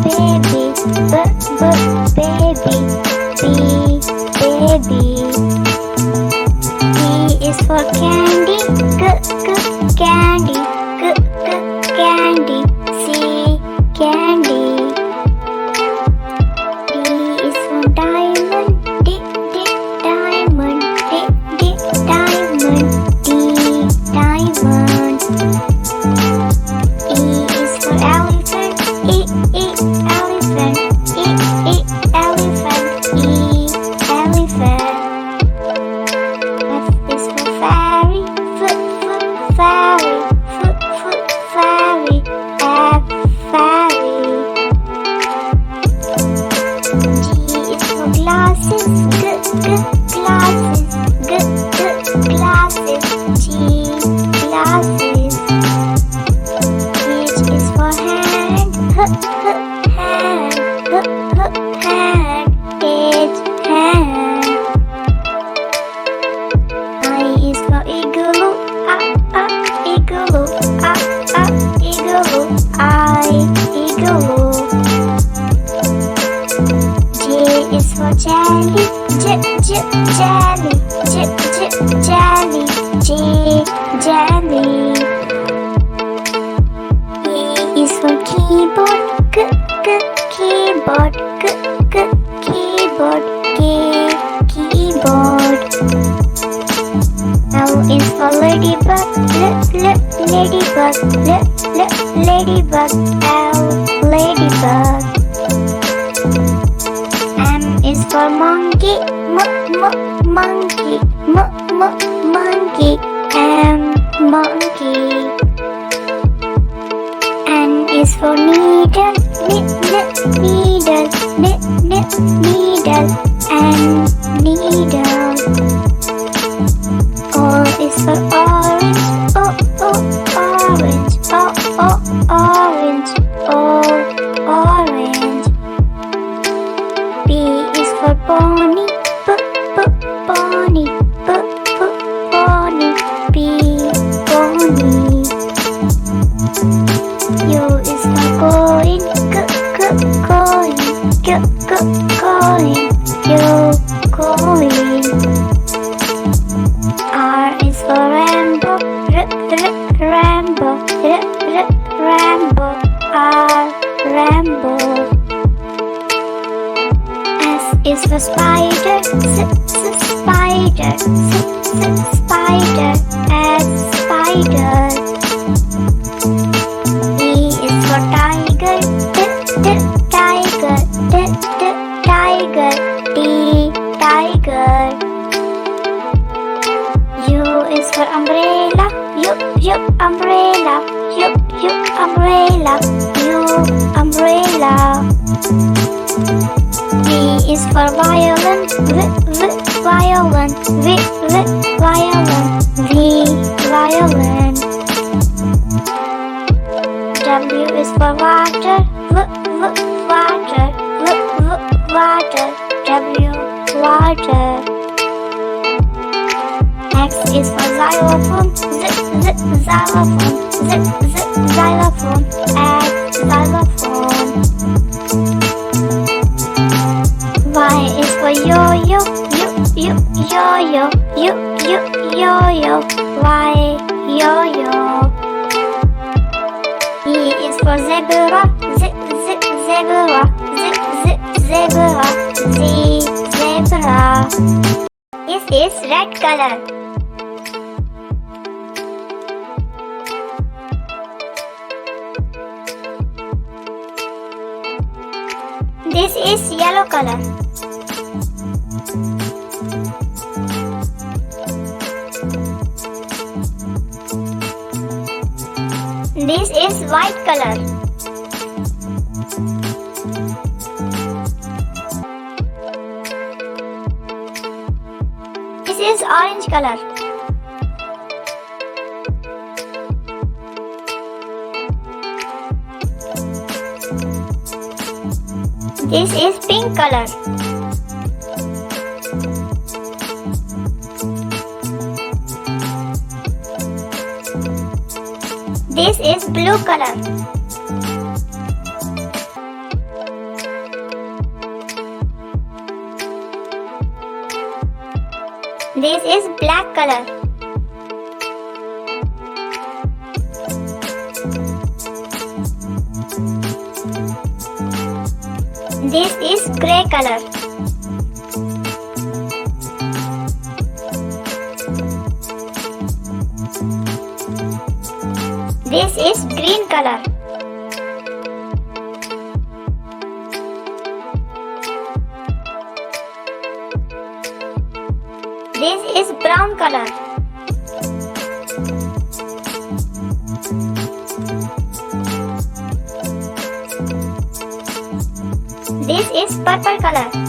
baby, baby, baby. C is for candy, candy, candy. C, candy. D is for diamond, diamond, diamond. D, diamond. E is for elephant, elephant, elephant. E, elephant. F is for fairy, fairy, fairy. F, fairy. G is for glasses, glasses, glasses. G, glasses. H is for hand, hand, hand. H, hand. I is for igloo, igloo, igloo. I, igloo. J is for jelly, jelly, jelly. J, jelly. E is for keyboard, keyboard, keyboard. K, keyboard. L is for ladybug, ladybug, ladybug. L, ladybug. M is for monkey, monkey, monkey. M, monkey. N is for needle, needle, needle. N, needle. O is for orange, orange, orange, orange. P is for pony, pony, pony. P, pony. U is for coin, coin, coin. U, coin. R is for rainbow, rainbow, rainbow. R, rainbow. S is for spider, spider, spider. S, spider. T is for tiger, tiger, tiger. T, tiger. U is for umbrella, umbrella, umbrella. U, umbrella. V is for violin, violin, violin. V, violin. W is for water, water, water. W, water. X is for xylophone, xylophone, xylophone. X, xylophone. Y is for yo-yo, yo-yo, yo-yo. Y, yo-yo. E is for zebra, zebra, zebra. Z, zebra. This is red color. This is yellow color. This is white color. This is orange color. This is pink color. This is blue color. This is black color. This is grey color. This is green color. This is brown color. This is purple color.